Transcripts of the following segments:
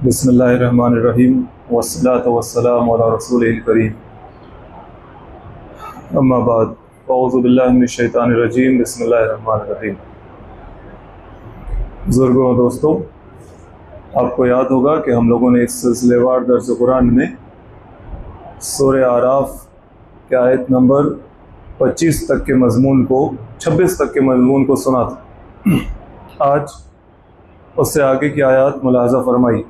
बिस्मिल्लाहिर्रहमानिर्रहीम वस्सलातु वस्सलामु अला रसूलिल करीम अम्मा बाद अऊज़ु बिल्लाहि मिनश शैतानिर रजीम बिस्मिल्लाहिर्रहमानिर्रहीम। बुज़ुर्गों और दोस्तों, आपको याद होगा कि हम लोगों ने इस सिलसिलेवार दर्स कुरान में सूरह आराफ के आयत नंबर 25 तक के मज़मून को 26 तक के मज़मून को सुना था। आज उससे आगे की आयत मुलाहज़ा फरमाई।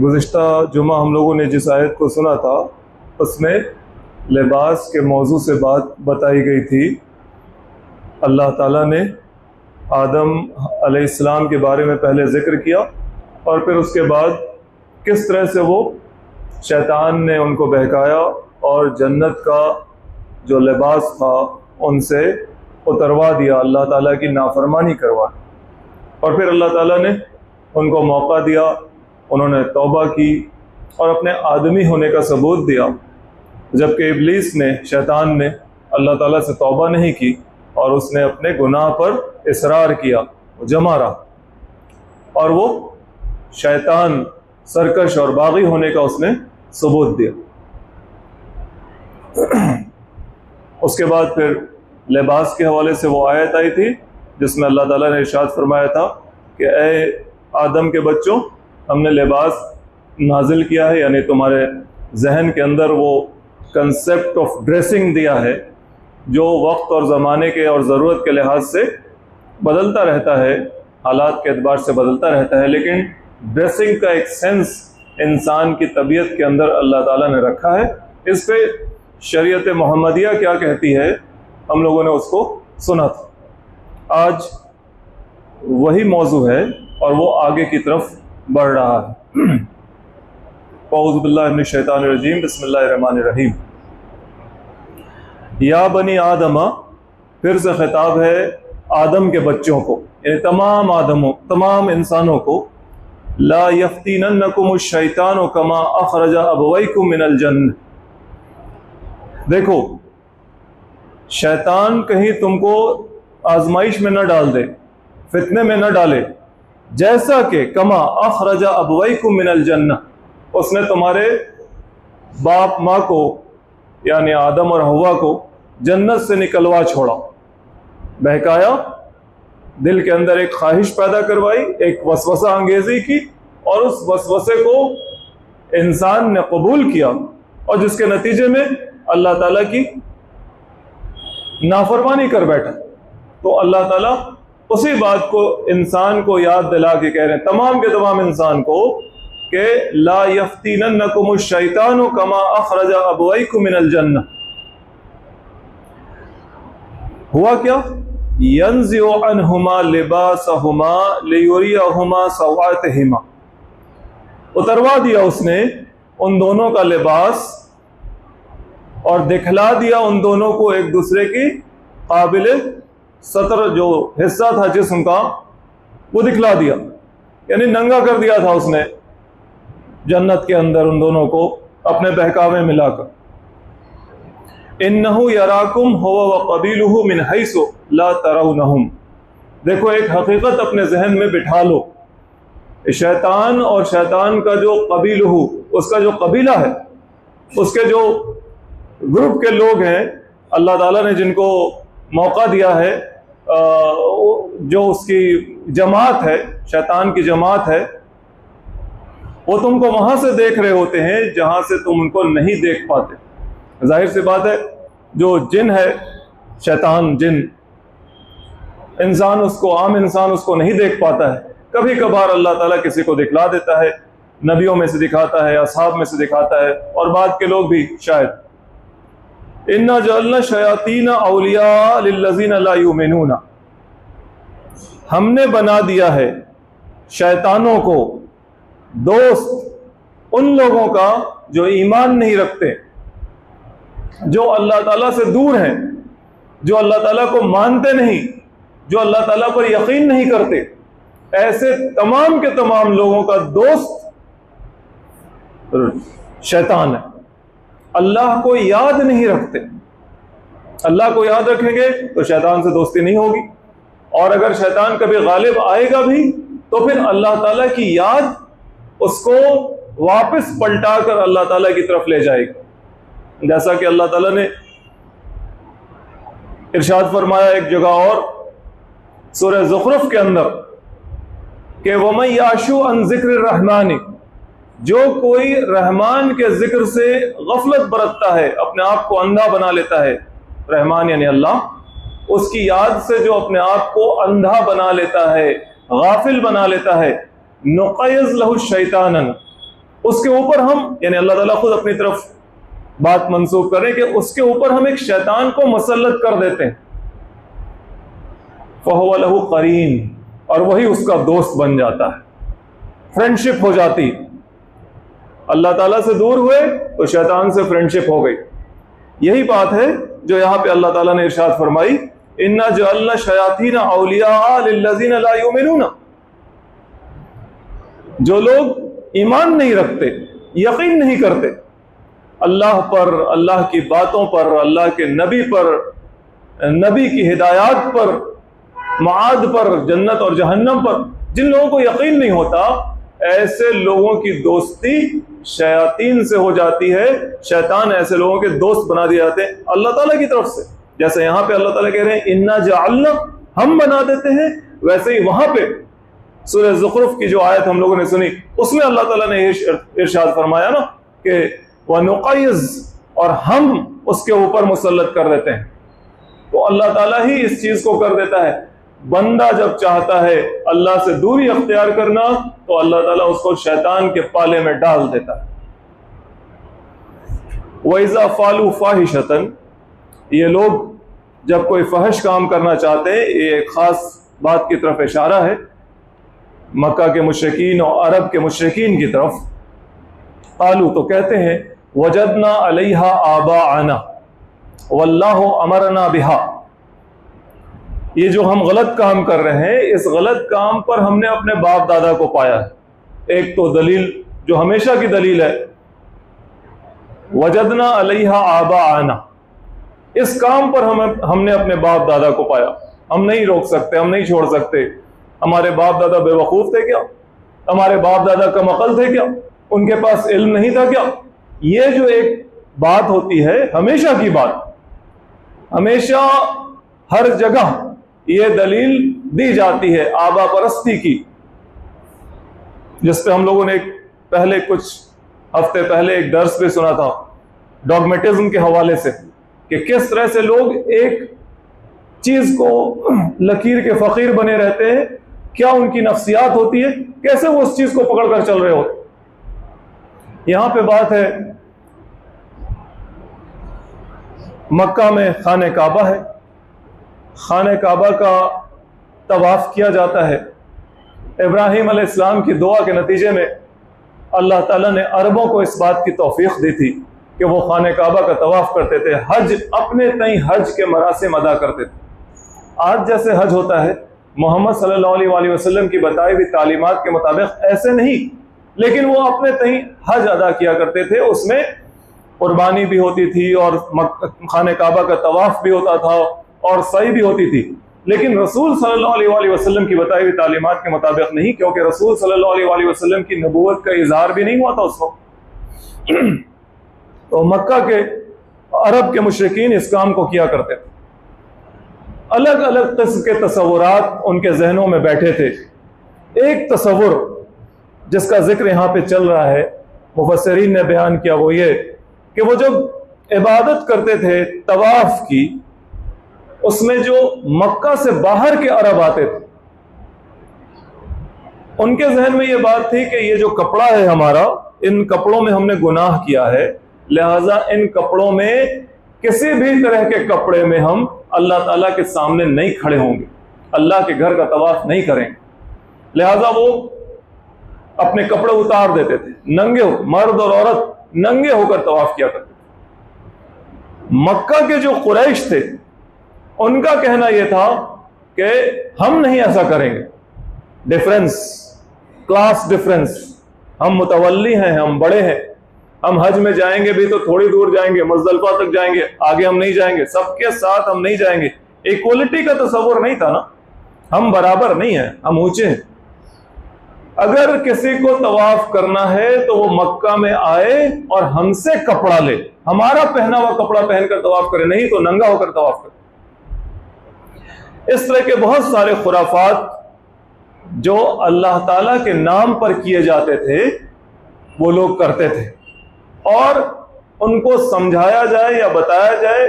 गुज़िश्ता जुमा हम लोगों ने जिस आयत को सुना था उसमें लिबास के मौजू से बात बताई गई थी। अल्लाह ताला ने आदम अलैहिस्सलाम के बारे में पहले ज़िक्र किया और फिर उसके बाद किस तरह से वो शैतान ने उनको बहकाया और जन्नत का जो लिबास था उनसे उतरवा दिया, अल्लाह ताला की नाफरमानी करवा। और फिर अल्लाह ताला ने उनको मौका दिया, उन्होंने तौबा की और अपने आदमी होने का सबूत दिया, जबकि इब्लीस ने, शैतान ने अल्लाह ताला से तौबा नहीं की और उसने अपने गुनाह पर इसरार किया, जमा रहा और वो शैतान सरकश और बागी होने का उसने सबूत दिया। उसके बाद फिर लिबास के हवाले से वो आयत आई थी जिसमें अल्लाह ताला ने इरशाद फरमाया था कि ए आदम के बच्चों, हमने लिबास नाजिल किया है, यानी तुम्हारे जहन के अंदर वो कंसेप्ट ऑफ ड्रेसिंग दिया है जो वक्त और ज़माने के और ज़रूरत के लिहाज से बदलता रहता है, हालात के एतबार से बदलता रहता है, लेकिन ड्रेसिंग का एक सेंस इंसान की तबीयत के अंदर अल्लाह ताला ने रखा है। इस पे शरीयत मोहम्मदिया क्या कहती है हम लोगों ने उसको सुना था। आज वही मौजू है और वो आगे की तरफ बढ़ रहा है। औज़ु बिल्लाहि मिनश शैतानिर रजीम बिस्मिल्लाहिर्रहमानिर्रहीम। या बनी आदमा, फिर से खिताब है आदम के बच्चों को, यानी तमाम आदमों, तमाम इंसानों को। ला यफ्तिनन्नकुमुश शैतानु कमा अखरजा अबवैकुम मिनल जन्नह। देखो, शैतान कहीं तुमको आजमाइश में न डाल दे, फितने में न डाले, जैसा कि कमा अखरजा अबवैकुम मिनल जन्नह, उसने तुम्हारे बाप माँ को यानी आदम और हव्वा को जन्नत से निकलवा छोड़ा, बहकाया, दिल के अंदर एक ख्वाहिश पैदा करवाई, एक वसवसा अंगेजी की और उस वसवसे को इंसान ने कबूल किया और जिसके नतीजे में अल्लाह ताला की नाफरमानी कर बैठा। तो अल्लाह ताला उसी बात को इंसान को याद दिला के कह रहे हैं, तमाम के तमाम इंसान को, कि ला यफ्तिनन्नकुमुश शैतानु कमा अखरजा अबवैकुम मिनल जन्नह। हुआ क्या? यंज़िउ अन्हुमा लिबासहुमा लियुरियहुमा सवातिहिमा। उतरवा दिया उसने उन दोनों का लिबास और दिखला दिया उन दोनों को एक दूसरे की काबिल सतर जो हिस्सा था जिस्म का, वो दिखला दिया, यानी नंगा कर दिया था उसने जन्नत के अंदर उन दोनों को अपने बहकावे मिलाकर। इन्नहु यराकुम हुवा व कबीलुहु मिन हैसु ला तरौनहुम। देखो, एक हकीकत अपने जहन में बिठा लो, शैतान और शैतान का जो कबीलुहु, उसका जो कबीला है, उसके जो ग्रुप के लोग हैं, अल्लाह ताला ने जिनको मौका दिया है, जो उसकी जमात है, शैतान की जमात है, वो तुमको वहां से देख रहे होते हैं जहां से तुम उनको नहीं देख पाते। जाहिर सी बात है, जो जिन है, शैतान जिन, इंसान उसको, आम इंसान उसको नहीं देख पाता है। कभी कभार अल्लाह ताला किसी को दिखला देता है, नबियों में से दिखाता है, असहाब में से दिखाता है और बाद के लोग भी शायद। इन्ना जअलना शयातीन औलिया लिल्लज़ीना ला युमिनूना। हमने बना दिया है शैतानों को दोस्त उन लोगों का जो ईमान नहीं रखते, जो अल्लाह ताला से दूर हैं, जो अल्लाह ताला को मानते नहीं, जो अल्लाह ताला पर यकीन नहीं करते। ऐसे तमाम के तमाम लोगों का दोस्त शैतान है। अल्लाह को याद नहीं रखते। अल्लाह को याद रखेंगे तो शैतान से दोस्ती नहीं होगी, और अगर शैतान कभी गालिब आएगा भी तो फिर अल्लाह ताला की याद उसको वापस पलटा कर अल्लाह ताला की तरफ ले जाएगा। जैसा कि अल्लाह ताला ने इरशाद फरमाया एक जगह और सूरह ज़ुखरुफ के अंदर कि वमन याशु अन ज़िक्र रहमानी, जो कोई रहमान के जिक्र से गफलत बरतता है, अपने आप को अंधा बना लेता है, रहमान यानी अल्लाह, उसकी याद से जो अपने आप को अंधा बना लेता है, गाफिल बना लेता है, नुक़य्यिज़ लहु शैतानन, उसके ऊपर हम, यानी अल्लाह ताला खुद अपनी तरफ बात मंसूब करें कि उसके ऊपर हम एक शैतान को मुसल्लत कर देते हैं, फ़हुव लहु क़रीन, और वही उसका दोस्त बन जाता है, फ्रेंडशिप हो जाती। अल्लाह ताला से दूर हुए तो शैतान से फ्रेंडशिप हो गई। यही बात है जो यहाँ पे अल्लाह ताला ने इरशाद फरमाई, इन्ना जअलना शयातीन औलिया लिल्लज़ीना ला युमिनून, जो लोग ईमान नहीं रखते, यकीन नहीं करते अल्लाह पर, अल्लाह की बातों पर, अल्लाह के नबी पर, नबी की हिदायत पर, माद पर, जन्नत और जहन्नम पर, जिन लोगों को यकीन नहीं होता, ऐसे लोगों की दोस्ती शयातीन से हो जाती है। शैतान ऐसे लोगों के दोस्त बना दिए जाते हैं अल्लाह ताला की तरफ से। जैसे यहाँ पे अल्लाह ताला कह रहे हैं इन्ना जअलना, हम बना देते हैं, वैसे ही वहां पे सूरह ज़ुखरुफ की जो आयत हम लोगों ने सुनी, उसमें अल्लाह ताला ने इरशाद फरमाया ना कि वनुक़य्यिज़, और हम उसके ऊपर मुसल्लत कर देते हैं। तो अल्लाह ताला ही इस चीज को कर देता है। बंदा जब चाहता है अल्लाह से दूरी अख्तियार करना, तो अल्लाह ताला उसको शैतान के पाले में डाल देता है। वइज़ा फ़ालू फ़ाहिशतन, ये लोग जब कोई फहश काम करना चाहते हैं, ये एक खास बात की तरफ इशारा है मक्का के मुशरिकीन और अरब के मुशरिकीन की तरफ। क़ालू, तो कहते हैं, वजदना अलैहा आबाअना वल्लाहु अमरना बिहा, ये जो हम गलत काम कर रहे हैं, इस गलत काम पर हमने अपने बाप दादा को पाया है। एक तो दलील जो हमेशा की दलील है, वजदना अलैहा आबाअना, इस काम पर हमने अपने बाप दादा को पाया, हम नहीं रोक सकते, हम नहीं छोड़ सकते। हमारे बाप दादा बेवकूफ थे क्या? हमारे बाप दादा कम अकल थे क्या? उनके पास इल्म नहीं था क्या? ये जो एक बात होती है, हमेशा की बात, हमेशा हर जगह ये दलील दी जाती है आबा परस्ती की, जिस पे हम लोगों ने पहले कुछ हफ्ते पहले एक दर्स पे सुना था डॉगमेटिज्म के हवाले से, कि किस तरह से लोग एक चीज को लकीर के फकीर बने रहते हैं, क्या उनकी नफ्सियात होती है, कैसे वो उस चीज को पकड़कर चल रहे होते। यहां पे बात है, मक्का में खाने काबा है, खाने काबा का तवाफ किया जाता है। इब्राहीम अलैहिस्सलाम की दुआ के नतीजे में अल्लाह ताला ने अरबों को इस बात की तौफीक दी थी कि वो खाने काबा का तवाफ करते थे, हज अपने तई हज के मरासिम अदा करते थे। आज जैसे हज होता है, मोहम्मद सल्लल्लाहु अलैहि वसल्लम की बताई हुई तालीमात के मुताबिक ऐसे नहीं, लेकिन वो अपने तई हज अदा किया करते थे। उसमें कुर्बानी भी होती थी और खाने काबा का तवाफ भी होता था और सही भी होती थी, लेकिन रसूल सल्लल्लाहु अलैहि वसल्लम की बताई हुई तालीमात के मुताबिक नहीं, क्योंकि रसूल सल्लल्लाहु अलैहि वसल्लम की नबूवत का इजहार भी नहीं हुआ था उस वक्त। तो मक्का के अरब के मुशरिकीन इस काम को किया करते थे। अलग अलग किस्म के तसव्वुरात उनके जहनों में बैठे थे। एक तसव्वुर जिसका जिक्र यहाँ पे चल रहा है, मुफस्सिरीन ने बयान किया, वो ये कि वो जब इबादत करते थे तवाफ की, उसमें जो मक्का से बाहर के अरब आते थे, उनके जहन में ये बात थी कि ये जो कपड़ा है हमारा, इन कपड़ों में हमने गुनाह किया है, लिहाजा इन कपड़ों में, किसी भी तरह के कपड़े में हम अल्लाह ताला के सामने नहीं खड़े होंगे, अल्लाह के घर का तवाफ नहीं करेंगे। लिहाजा वो अपने कपड़े उतार देते थे, नंगे हो, मर्द और औरत नंगे होकर तवाफ किया करते थे। मक्का के जो कुरैश थे, उनका कहना यह था कि हम नहीं ऐसा करेंगे। डिफरेंस, क्लास डिफरेंस, हम मुतवल्ली हैं, हम बड़े हैं, हम हज में जाएंगे भी तो थोड़ी दूर जाएंगे, मुज़दलिफा तक जाएंगे, आगे हम नहीं जाएंगे, सबके साथ हम नहीं जाएंगे। इक्वलिटी का तस्वुर नहीं था ना, हम बराबर नहीं हैं, हम ऊंचे हैं। अगर किसी को तवाफ करना है तो वो मक्का में आए और हमसे कपड़ा ले, हमारा पहना हुआ कपड़ा पहनकर तवाफ करे, नहीं तो नंगा होकर तवाफ करे। इस तरह के बहुत सारे खुराफात जो अल्लाह ताला के नाम पर किए जाते थे वो लोग करते थे, और उनको समझाया जाए या बताया जाए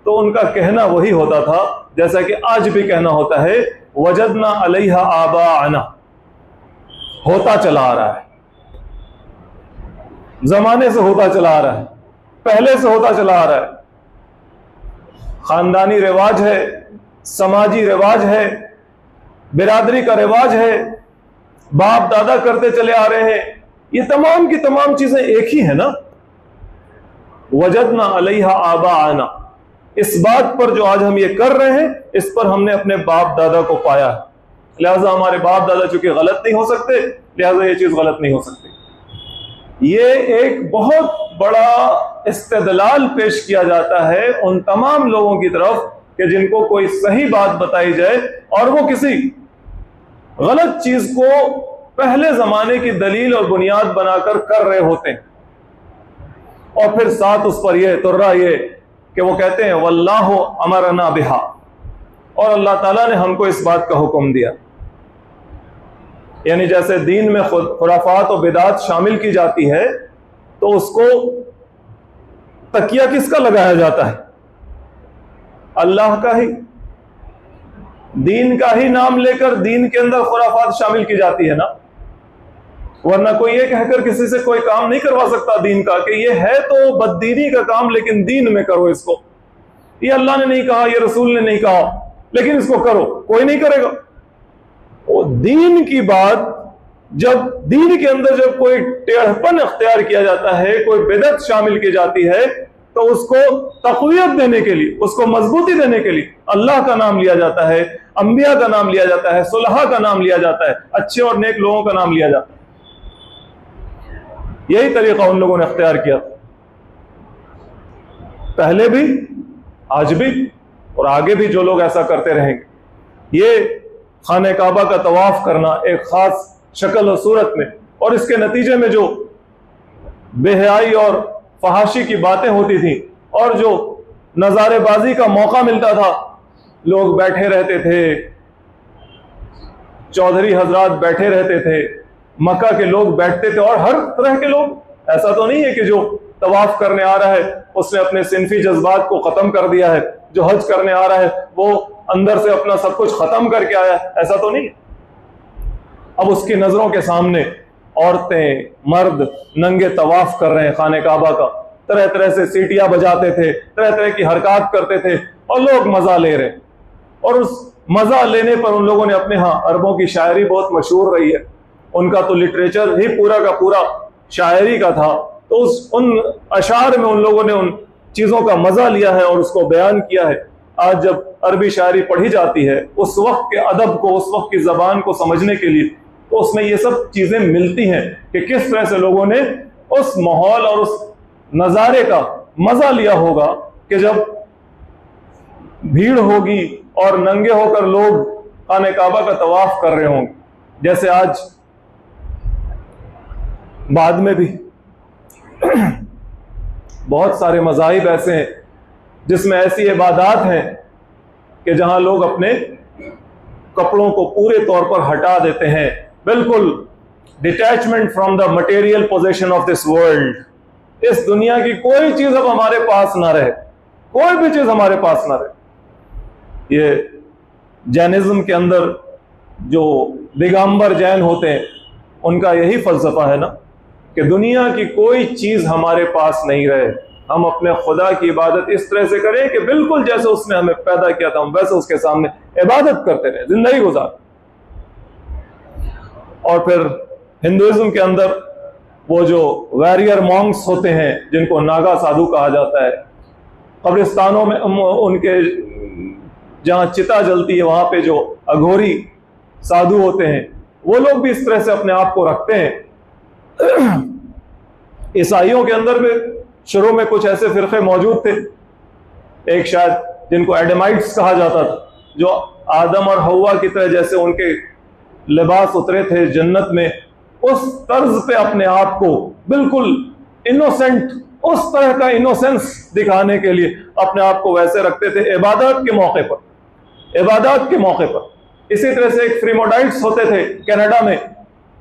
तो उनका कहना वही होता था जैसा कि आज भी कहना होता है, वजदना अलैहा आबाअना, होता चला आ रहा है, जमाने से होता चला आ रहा है, पहले से होता चला आ रहा है, खानदानी रिवाज है, समाजी रिवाज है, बिरादरी का रिवाज है, बाप दादा करते चले आ रहे हैं, ये तमाम की तमाम चीजें एक ही है ना। वजदना अलैहा आबाअना, इस बात पर जो आज हम ये कर रहे हैं इस पर हमने अपने बाप दादा को पाया है, लिहाजा हमारे बाप दादा चूंकि गलत नहीं हो सकते, लिहाजा ये चीज गलत नहीं हो सकती। ये एक बहुत बड़ा इस्तेदलाल पेश किया जाता है उन तमाम लोगों की तरफ कि जिनको कोई सही बात बताई जाए और वो किसी गलत चीज को पहले जमाने की दलील और बुनियाद बनाकर कर रहे होते हैं, और फिर साथ उस पर यह तुर्रा ये कि वो कहते हैं वल्लाहु अमरना बिहा, और अल्लाह ताला ने हमको इस बात का हुक्म दिया। यानी जैसे दीन में खुराफात और बिदात शामिल की जाती है तो उसको तकिया किसका लगाया जाता है? अल्लाह का ही। दीन का ही नाम लेकर दीन के अंदर खुराफात शामिल की जाती है ना, वरना कोई ये कहकर किसी से कोई काम नहीं करवा सकता दीन का कि ये है तो बददीनी का काम लेकिन दीन में करो इसको, ये अल्लाह ने नहीं कहा, ये रसूल ने नहीं कहा, लेकिन इसको करो, कोई नहीं करेगा। वो दीन की बात, जब दीन के अंदर जब कोई टेढ़पन अख्तियार किया जाता है, कोई बिदअत शामिल की जाती है, तो उसको तक़वियत देने के लिए, उसको मजबूती देने के लिए अल्लाह का नाम लिया जाता है, अंबिया का नाम लिया जाता है, सुलहा का नाम लिया जाता है, अच्छे और नेक लोगों का नाम लिया जाता है। यही तरीका उन लोगों ने अख्तियार किया था, पहले भी, आज भी और आगे भी जो लोग ऐसा करते रहेंगे। ये खाने काबा का तवाफ करना एक खास शक्ल और सूरत में, और इसके नतीजे में जो बेहयाई और फहाशी की बातें होती थी और जो नजारेबाजी का मौका मिलता था, लोग बैठे रहते थे, चौधरी हजरात बैठे रहते थे, मक्का के लोग बैठते थे, और हर तरह के लोग। ऐसा तो नहीं है कि जो तवाफ करने आ रहा है उसने अपने सिनफी जज्बात को खत्म कर दिया है, जो हज करने आ रहा है वो अंदर से अपना सब कुछ खत्म करके आया है, ऐसा तो नहीं है। अब उसकी नजरों के सामने औरतें मर्द नंगे तवाफ कर रहे हैं खाने काबा का, तरह तरह से सीटियां बजाते थे, तरह तरह की हरकत करते थे, और लोग मजा ले रहे। और उस मजा लेने पर उन लोगों ने अपने यहाँ, अरबों की शायरी बहुत मशहूर रही है, उनका तो लिटरेचर ही पूरा का पूरा शायरी का था, तो उन अशार में उन लोगों ने उन चीज़ों का मज़ा लिया है और उसको बयान किया है। आज जब अरबी शायरी पढ़ी जाती है उस वक्त के अदब को, उस वक्त की ज़बान को समझने के लिए, तो उसमें ये सब चीज़ें मिलती हैं कि किस तरह से लोगों ने उस माहौल और उस नज़ारे का मज़ा लिया होगा कि जब भीड़ होगी और नंगे होकर लोग खाने काबा का तवाफ कर रहे होंगे। जैसे आज बाद में भी बहुत सारे मज़ाहिब ऐसे हैं जिसमें ऐसी इबादत हैं कि जहां लोग अपने कपड़ों को पूरे तौर पर हटा देते हैं, बिल्कुल detachment from the material possession of this world. इस दुनिया की कोई चीज अब हमारे पास ना रहे, कोई भी चीज हमारे पास ना रहे। ये जैनिज्म के अंदर जो दिगंबर जैन होते हैं उनका यही फलसफा है ना कि दुनिया की कोई चीज हमारे पास नहीं रहे, हम अपने खुदा की इबादत इस तरह से करें कि बिल्कुल जैसे उसने हमें पैदा किया था हम वैसे उसके सामने इबादत करते रहे, जिंदगी गुजार। और फिर हिंदुइज्म के अंदर वो जो वैरियर मॉन्क्स होते हैं जिनको नागा साधु कहा जाता है, कब्रिस्तानों में उनके जहाँ चिता जलती है वहां पे जो अघोरी साधु होते हैं वो लोग भी इस तरह से अपने आप को रखते हैं। ईसाइयों के अंदर भी शुरू में कुछ ऐसे फिरके मौजूद थे, एक शायद जिनको एडमाइट्स कहा जाता था, जो आदम और हवा की तरह जैसे उनके लिबास उतरे थे जन्नत में, उस तर्ज पे अपने आप को बिल्कुल इनोसेंट, उस तरह का इनोसेंस दिखाने के लिए अपने आप को वैसे रखते थे इबादत के मौके पर, इबादत के मौके पर। इसी तरह से एक फ्रीमोडाइट्स होते थे कनाडा में,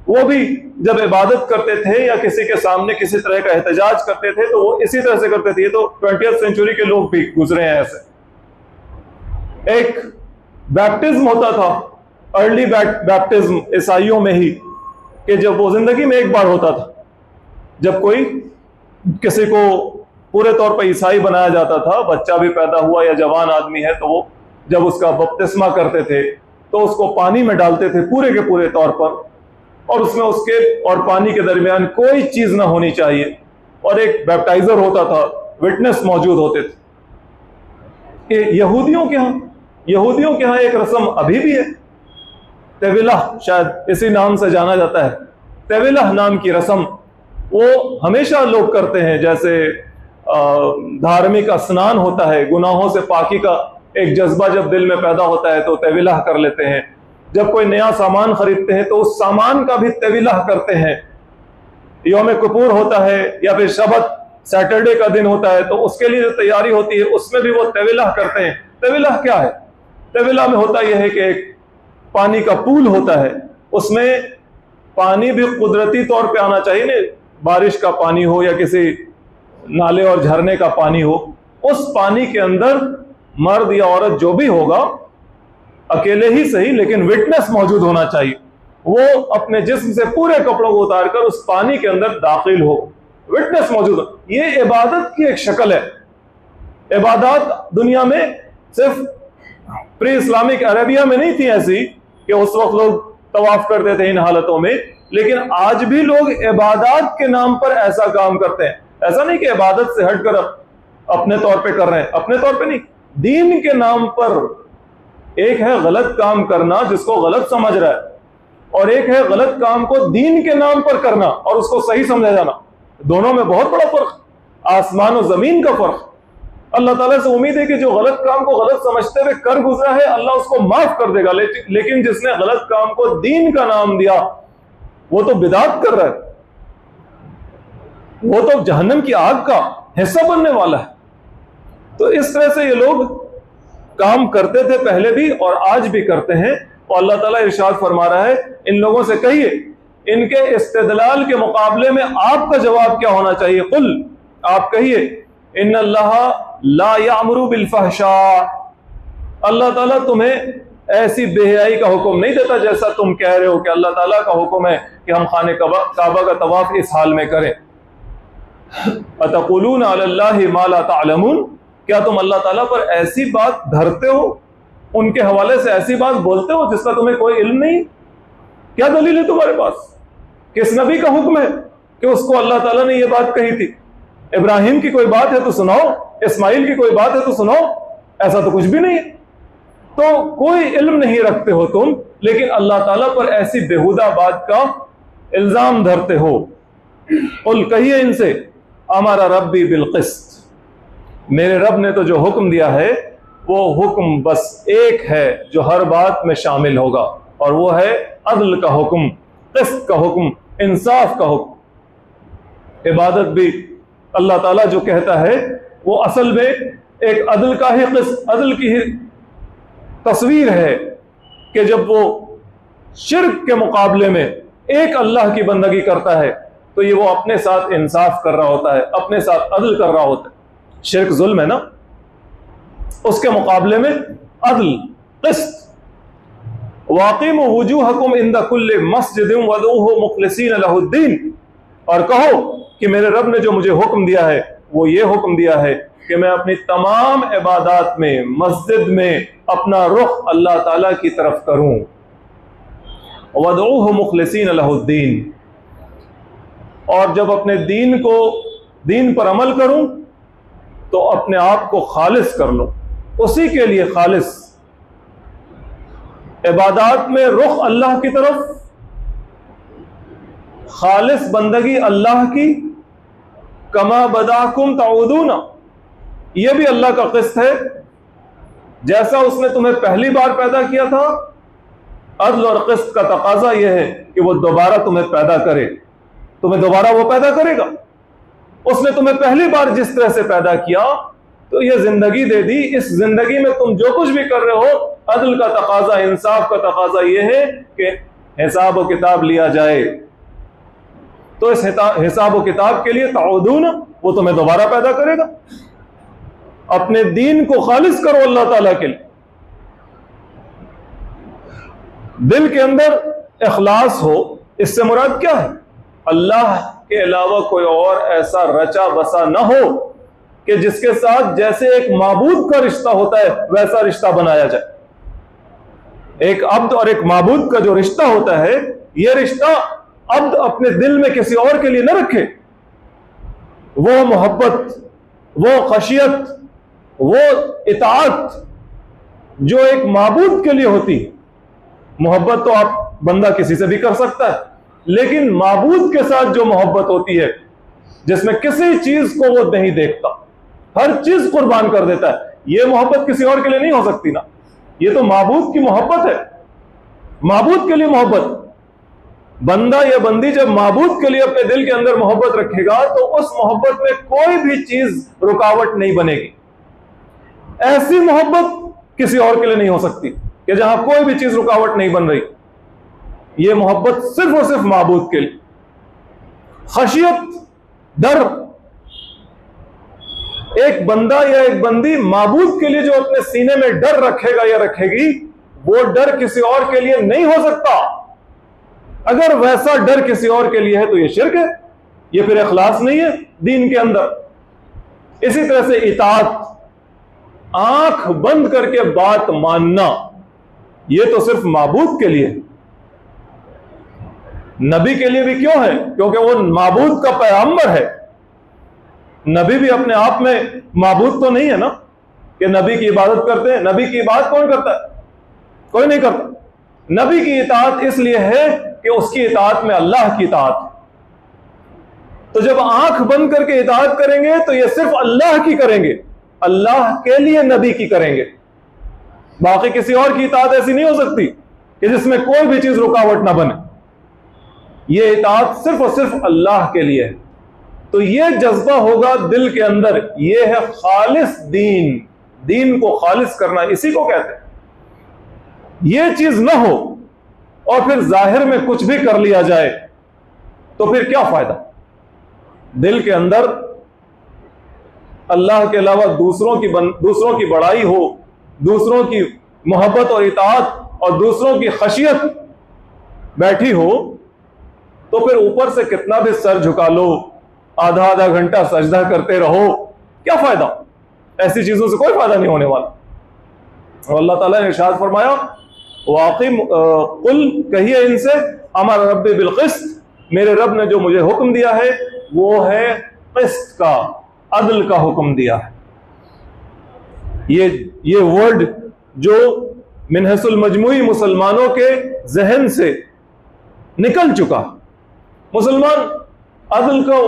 वो भी जब इबादत करते थे या किसी के सामने किसी तरह का एहतजाज करते थे तो वो इसी तरह से करते थे। ये तो 20th सेंचुरी के लोग भी गुजरे हैं ऐसे। एक बैप्टिज्म होता था, अर्ली बैप्टिज्म ईसाइयों में ही, कि जब वो जिंदगी में एक बार होता था, जब कोई किसी को पूरे तौर पर ईसाई बनाया जाता था, बच्चा भी पैदा हुआ या जवान आदमी है तो वो जब उसका बपतिस्मा करते थे तो उसको पानी में डालते थे पूरे के पूरे तौर पर, और उसमें उसके और पानी के दरमियान कोई चीज ना होनी चाहिए, और एक बैप्टाइजर होता था, विटनेस मौजूद होते थे। यहूदियों के यहाँ एक रस्म अभी भी है, तेविलाह, शायद इसी नाम से जाना जाता है, तेविलाह नाम की रस्म। वो हमेशा लोग करते हैं, जैसे धार्मिक स्नान होता है, गुनाहों से पाकी का एक जज्बा जब दिल में पैदा होता है तो तेविलाह कर लेते हैं। जब कोई नया सामान खरीदते हैं तो उस सामान का भी तेविलाह करते हैं। यौम कपूर होता है या फिर शबत सैटरडे का दिन होता है तो उसके लिए जो तैयारी होती है उसमें भी वो तेविलाह करते हैं। तेविलाह क्या है? तेविलाह में होता यह है कि एक पानी का पूल होता है, उसमें पानी भी कुदरती तौर पे आना चाहिए, नहीं बारिश का पानी हो या किसी नाले और झरने का पानी हो, उस पानी के अंदर मर्द या औरत जो भी होगा, अकेले ही सही लेकिन विटनेस मौजूद होना चाहिए, वो अपने जिस्म से पूरे कपड़ों को उतारकर उस पानी के अंदर दाखिल हो, विटनेस मौजूद हो। ये इबादत की एक शक्ल है। इबादत दुनिया में सिर्फ प्री इस्लामिक अरेबिया में नहीं थी ऐसी कि उस वक्त लोग तवाफ करते थे इन हालतों में, लेकिन आज भी लोग इबादत के नाम पर ऐसा काम करते हैं। ऐसा नहीं कि इबादत से हटकर अपने तौर पे कर रहे हैं, अपने तौर पे नहीं, दीन के नाम पर। एक है गलत काम करना जिसको गलत समझ रहा है, और एक है गलत काम को दीन के नाम पर करना और उसको सही समझा जाना। दोनों में बहुत बड़ा फर्क, आसमान और जमीन का फर्क। अल्लाह ताला से उम्मीद है कि जो गलत काम को गलत समझते हुए कर गुजरा है अल्लाह उसको माफ कर देगा, लेकिन जिसने गलत काम को दीन का नाम दिया वो तो बिदात कर रहा है, वो तो जहन्नम की आग का हिस्सा बनने वाला है। तो इस तरह से ये लोग काम करते थे पहले भी और आज भी करते हैं। और अल्लाह ताला इरशाद फरमा रहा है, इन लोगों से कहिए, इनके इस्तेदलाल के मुकाबले में आपका जवाब क्या होना चाहिए? कुल, आप कहिए, इन्नल्लाह ला यामुरु बिल फहशा, अल्लाह ताला तुम्हें ऐसी बेहयाई का हुक्म नहीं देता जैसा तुम कह रहे हो कि अल्लाह ताला का हुक्म है कि हम खाने काबा का तवाफ इस हाल में करें। अतक़ुलून अलल्लाहि मा ला तअलमून, क्या तुम अल्लाह ताला पर ऐसी बात धरते हो, उनके हवाले से ऐसी बात बोलते हो जिसका तुम्हें कोई इल्म नहीं? क्या दलील है तुम्हारे पास? किस नबी का हुक्म है कि उसको अल्लाह ताला ने यह बात कही थी? इब्राहिम की कोई बात है तो सुनाओ, इस्माइल की कोई बात है तो सुनाओ, ऐसा तो कुछ भी नहीं है। तो कोई इल्म नहीं रखते हो तुम, लेकिन अल्लाह ताला पर ऐसी बेहुदा बात का इल्जाम धरते हो। कुल, कहिए इनसे, अमारा रब्बी बिल क़िस्त, मेरे रब ने तो जो हुक्म दिया है वो हुक्म बस एक है जो हर बात में शामिल होगा, और वो है अदल का हुक्म, क़िस्त का हुक्म, इंसाफ का हुक्म। इबादत भी अल्लाह ताला जो कहता है वो असल में एक अदल का ही क़िस्त, अदल की ही तस्वीर है कि जब वो शिर्क के मुकाबले में एक अल्लाह की बंदगी करता है तो ये वो अपने साथ इंसाफ कर रहा होता है, अपने साथ अदल कर रहा होता है। शिर्क जुल्म है ना, उसके मुकाबले में अदल, क़िस्त। वाक़िमू वुजूहकुम इंदा कुल्लि मस्जिदिन वदऊहु मुख़लिसीन लहुद्दीन, और कहो कि मेरे रब ने जो मुझे हुक्म दिया है वो ये हुक्म दिया है कि मैं अपनी तमाम इबादत में, मस्जिद में अपना रुख अल्लाह ताला की तरफ करूं। वदऊहु मुख़लिसीन लहुद्दीन, और जब अपने दीन पर अमल करूं तो अपने आप को खालिस कर लो, उसी के लिए खालिस। इबादत में रुख अल्लाह की तरफ, खालिस बंदगी अल्लाह की। कमा बदाकुम ताउदूना, यह भी अल्लाह का क़िस्त है, जैसा उसने तुम्हें पहली बार पैदा किया था अदल और क़िस्त का तकाजा यह है कि वो दोबारा तुम्हें पैदा करे। तुम्हें दोबारा वो पैदा करेगा। उसने तुम्हें पहली बार जिस तरह से पैदा किया तो ये जिंदगी दे दी। इस जिंदगी में तुम जो कुछ भी कर रहे हो, अदल का तकाजा, इंसाफ का तकाजा यह है कि हिसाब व किताब लिया जाए। तो इस हिसाब व किताब के लिए ताउदून, वो तुम्हें दोबारा पैदा करेगा। अपने दीन को खालिस करो अल्लाह ताला के लिए। दिल के अंदर इखलास हो, इससे मुराद क्या है? अल्लाह के अलावा कोई और ऐसा रचा बसा ना हो कि जिसके साथ जैसे एक माबूद का रिश्ता होता है वैसा रिश्ता बनाया जाए। एक अब्द और एक माबूद का जो रिश्ता होता है, यह रिश्ता अब्द अपने दिल में किसी और के लिए न रखे। वो मोहब्बत, वो खशियत, वो इताअत जो एक माबूद के लिए होती है। मोहब्बत तो आप बंदा किसी से भी कर सकता है, लेकिन माबूद के साथ जो मोहब्बत होती है, जिसमें किसी चीज को वो नहीं देखता, हर चीज कुर्बान कर देता है, ये मोहब्बत किसी और के लिए नहीं हो सकती ना। ये तो माबूद की मोहब्बत है, माबूद के लिए मोहब्बत। बंदा या बंदी जब माबूद के लिए अपने दिल के अंदर मोहब्बत रखेगा तो उस मोहब्बत में कोई भी चीज रुकावट नहीं बनेगी। ऐसी मोहब्बत किसी और के लिए नहीं हो सकती कि जहां कोई भी चीज रुकावट नहीं बन रही। यह मोहब्बत सिर्फ और सिर्फ माबूद के लिए। खशियत, डर, एक बंदा या एक बंदी माबूद के लिए जो अपने सीने में डर रखेगा या रखेगी, वो डर किसी और के लिए नहीं हो सकता। अगर वैसा डर किसी और के लिए है तो यह शिर्क है, यह फिर इखलास नहीं है दीन के अंदर। इसी तरह से इताअत, आंख बंद करके बात मानना, यह तो सिर्फ माबूद के लिए है। नबी के लिए भी क्यों है? क्योंकि वो माबूद का पैगंबर है। नबी भी अपने आप में माबूद तो नहीं है ना कि नबी की इबादत करते हैं। नबी की इबादत कौन करता है? कोई नहीं करता। नबी की इताअत इसलिए है कि उसकी इताअत में अल्लाह की इताअत है। तो जब आंख बंद करके इताअत करेंगे तो यह सिर्फ अल्लाह की करेंगे, अल्लाह के लिए नबी की करेंगे। बाकी किसी और की इताअत ऐसी नहीं हो सकती कि जिसमें कोई भी चीज रुकावट ना बने। यह इताअत सिर्फ और सिर्फ अल्लाह के लिए है। तो यह जज्बा होगा दिल के अंदर, यह है खालिस दीन। दीन को खालिस करना इसी को कहते हैं। यह चीज ना हो और फिर जाहिर में कुछ भी कर लिया जाए तो फिर क्या फायदा? दिल के अंदर अल्लाह के अलावा दूसरों की बड़ाई हो, दूसरों की मोहब्बत और इताअत और दूसरों की खशियत बैठी हो, तो फिर ऊपर से कितना भी सर झुका लो, आधा आधा घंटा सजदा करते रहो, क्या फायदा? ऐसी चीजों से कोई फायदा नहीं होने वाला। और अल्लाह ताला ने इरशाद फरमाया, वाक़िम कुल, कहिए इनसे, अमर रब्बी बिल क़िस्त, मेरे रब ने जो मुझे हुक्म दिया है वो है क़िस्त का, अदल का हुक्म दिया है। ये वर्ड जो मिनहसुल मजमुई मुसलमानों के जहन से निकल चुका। मुसलमान अदल को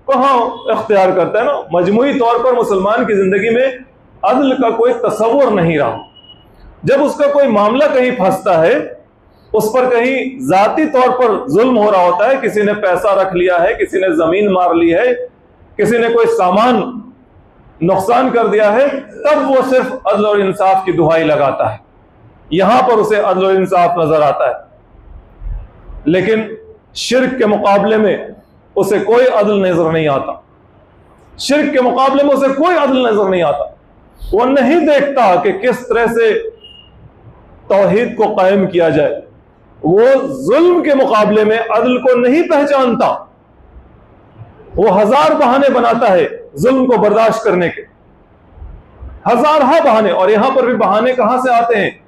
कहाँ इख्तियार करता है ना। मजमुई तौर पर मुसलमान की जिंदगी में अदल का कोई तसव्वुर नहीं रहा। जब उसका कोई मामला कहीं फंसता है, उस पर कहीं जाती तौर पर जुल्म हो रहा होता है, किसी ने पैसा रख लिया है, किसी ने जमीन मार ली है, किसी ने कोई सामान नुकसान कर दिया है, तब वो सिर्फ अदल और इंसाफ की दुहाई लगाता है। यहां पर उसे अदल और इंसाफ नजर आता है। लेकिन शिर्क के मुकाबले में उसे कोई अदल नजर नहीं आता। शिर्क के मुकाबले में उसे कोई अदल नजर नहीं आता। वो नहीं देखता कि किस तरह से तौहीद को कायम किया जाए। वो जुल्म के मुकाबले में अदल को नहीं पहचानता। वो हजार बहाने बनाता है जुल्म को बर्दाश्त करने के, हजार बहाने। और यहां पर भी बहाने कहां से आते हैं?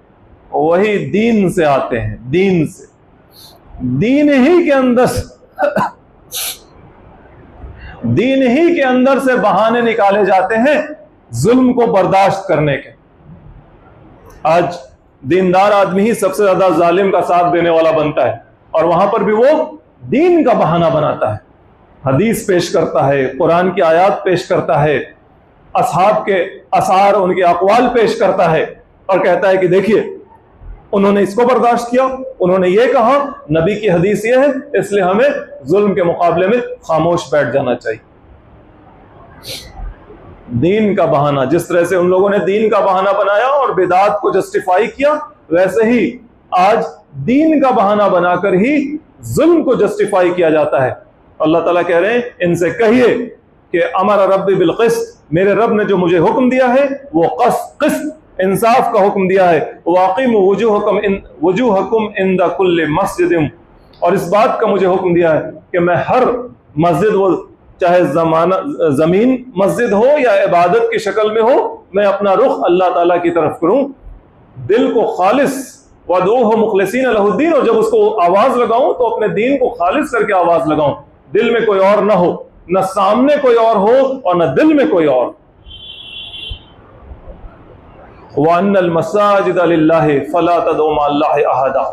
वही दीन से आते हैं। दीन से, दीन ही के अंदर दीन ही के अंदर से बहाने निकाले जाते हैं जुल्म को बर्दाश्त करने के। आज दीनदार आदमी ही सबसे ज्यादा जालिम का साथ देने वाला बनता है, और वहां पर भी वो दीन का बहाना बनाता है। हदीस पेश करता है, कुरान की आयत पेश करता है, असहाब के असार, उनके अक़वाल पेश करता है और कहता है कि देखिए उन्होंने इसको बर्दाश्त किया, उन्होंने ये कहा नबी की हदीस ये है, इसलिए हमें जुल्म के मुकाबले में खामोश बैठ जाना चाहिए। दीन का बहाना, जिस तरह से उन लोगों ने दीन का बहाना बनाया और बिदात को जस्टिफाई किया, वैसे ही आज दीन का बहाना बनाकर ही जुल्म को जस्टिफाई किया जाता है। अल्लाह ताला कह रहे हैं इनसे कहिए कि अमर रब्बी बिल क़िस्त, मेरे रब ने जो मुझे हुक्म दिया है वो क़िस्त इंसाफ का हुक्म दिया है। वाक़िम वजूहकुम इंदा कुल्लि मस्जिदिम, और इस बात का मुझे हुक्म दिया है कि मैं हर मस्जिद, वो चाहे जमीन मस्जिद हो या इबादत की शक्ल में हो, मैं अपना रुख अल्लाह ताला की तरफ करूं, दिल को खालिस वदऊहु मुखलिसीन लहुद्दीन, और जब उसको आवाज लगाऊं तो अपने दीन को खालिस करके आवाज लगाऊं, दिल में कोई और ना हो, न सामने कोई और हो और न दिल में कोई और। वअन्नल मसाजिद लिल्लाहि फला तदउ मअल्लाहि अहदा,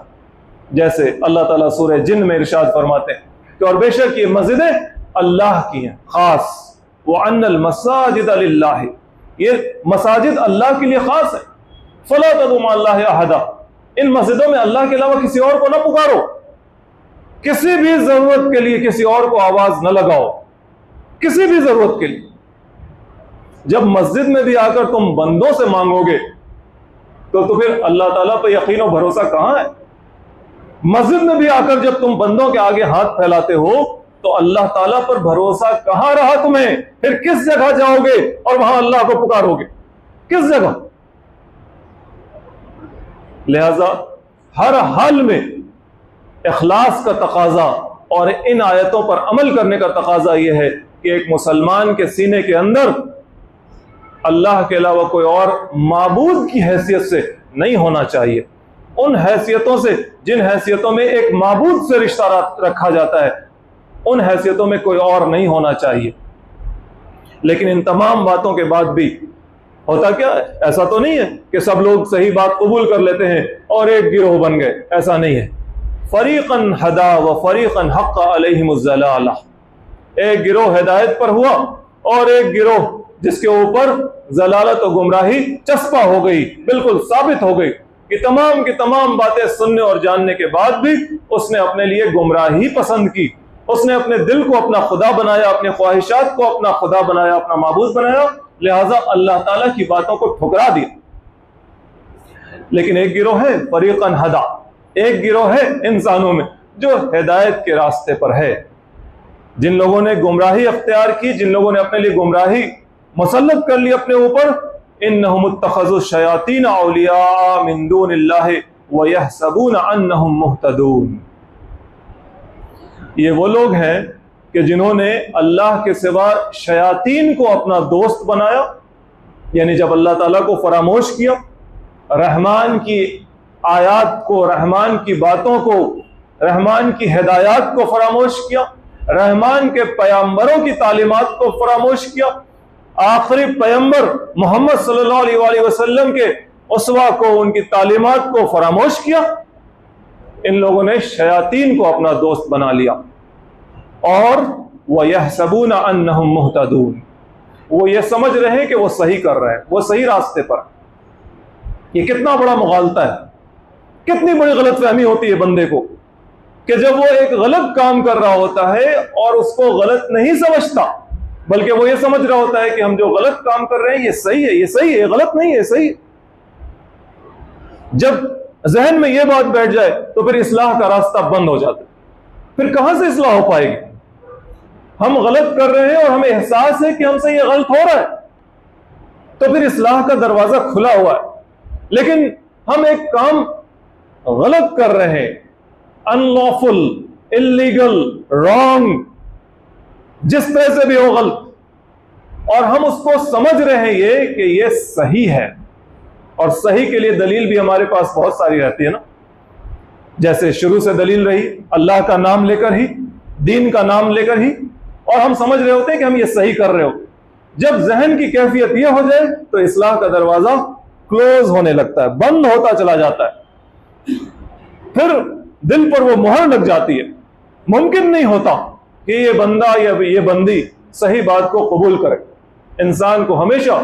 जैसे अल्लाह ताला सूरह जिन में इरशाद फरमाते हैं कि और बेशक ये मस्जिदें अल्लाह की हैं खास। वअन्नल मसाजिद लिल्लाहि, ये मसाजिद अल्लाह के लिए खास है। फला तदउ मअल्लाहि अहदा, इन मस्जिदों में अल्लाह के अलावा किसी और को ना पुकारो, किसी भी जरूरत के लिए किसी और को आवाज न लगाओ, किसी भी जरूरत के लिए। जब मस्जिद में भी आकर तुम बंदों से मांगोगे तो फिर अल्लाह ताला पर यकीन और भरोसा कहां है? मस्जिद में भी आकर जब तुम बंदों के आगे हाथ फैलाते हो तो अल्लाह ताला पर भरोसा कहां रहा तुम्हें? फिर किस जगह जाओगे और वहां अल्लाह को पुकारोगे? किस जगह? लिहाजा हर हाल में इखलास का तकाजा और इन आयतों पर अमल करने का तकाजा यह है कि एक मुसलमान के सीने के अंदर अल्लाह के अलावा कोई और माबूद की हैसियत से नहीं होना चाहिए। उन हैसियतों से, जिन हैसियतों में एक माबूद से रिश्ता रखा जाता है, उन हैसियतों में कोई और नहीं होना चाहिए। लेकिन इन तमाम बातों के बाद भी होता क्या है? ऐसा तो नहीं है कि सब लोग सही बात कबूल कर लेते हैं और एक गिरोह बन गए, ऐसा नहीं है। फरीकन हदा व फरीकन हक़्क़ अलैहिमुज़ ज़लाला, एक गिरोह हिदायत पर हुआ और एक गिरोह जिसके ऊपर जलालत और गुमराही चस्पा हो गई, बिल्कुल साबित हो गई कि तमाम की तमाम बातें सुनने और जानने के बाद भी उसने अपने लिए गुमराही पसंद की। उसने अपने दिल को अपना खुदा बनाया, अपने ख्वाहिशात को अपना खुदा बनाया, अपना माबूद बनाया, लिहाजा अल्लाह ताला की बातों को ठुकरा दिया। लेकिन एक गिरोह है फरीकन हदा, एक गिरोह है इंसानों में जो हिदायत के रास्ते पर है। जिन लोगों ने गुमराही अख्तियार की, जिन लोगों ने अपने लिए गुमराही मुसल्लत कर ली अपने ऊपर, इन्नहुम इत्तखज़ु शयातीन औलिया मिन दूनिल्लाहि व यहसबून अन्नहुम मुहतदून। ये वो लोग हैं कि जिन्होंने अल्लाह के सिवा शयातीन को अपना दोस्त बनाया, यानी जब अल्लाह ताला को फरामोश किया, रहमान की आयात को, रहमान की बातों को, रहमान की हिदायत को फरामोश किया, रहमान के पैगंबरों की तालीमात को फरामोश किया, आखिरी पैगंबर मोहम्मद सल्लल्लाहु अलैहि वसल्लम के उसवा को, उनकी तालीमात को फरामोश किया। इन लोगों ने शयातीन को अपना दोस्त बना लिया और वह यहसबून अन्नहुम मुहतदून, वो ये समझ रहे हैं कि वो सही कर रहे हैं, वो सही रास्ते पर। ये कितना बड़ा मुगालता है, कितनी बड़ी गलतफहमी होती है बंदे को कि जब वो एक गलत काम कर रहा होता है और उसको गलत नहीं समझता, बल्कि वो ये समझ रहा होता है कि हम जो गलत काम कर रहे हैं ये सही है, ये सही है, ये गलत नहीं है, सही है। जब जहन में ये बात बैठ जाए तो फिर इस्लाह का रास्ता बंद हो जाता है। फिर कहां से इस्लाह हो पाएगी? हम गलत कर रहे हैं और हमें एहसास है कि हमसे ये गलत हो रहा है, तो फिर इस्लाह का दरवाजा खुला हुआ है। लेकिन हम एक काम गलत कर रहे हैं, अनलॉफुल, इल्लीगल, रॉन्ग, जिस तरह से भी हो गलत, और हम उसको समझ रहे हैं ये कि ये सही है। और सही के लिए दलील भी हमारे पास बहुत सारी रहती है ना, जैसे शुरू से दलील रही अल्लाह का नाम लेकर ही, दीन का नाम लेकर ही, और हम समझ रहे होते हैं कि हम ये सही कर रहे हो। जब जहन की कैफियत ये हो जाए तो इस्लाह का दरवाजा क्लोज होने लगता है, बंद होता चला जाता है। फिर दिल पर वो मुहर लग जाती है, मुमकिन नहीं होता कि ये बंदा या ये बंदी सही बात को कबूल करे। इंसान को हमेशा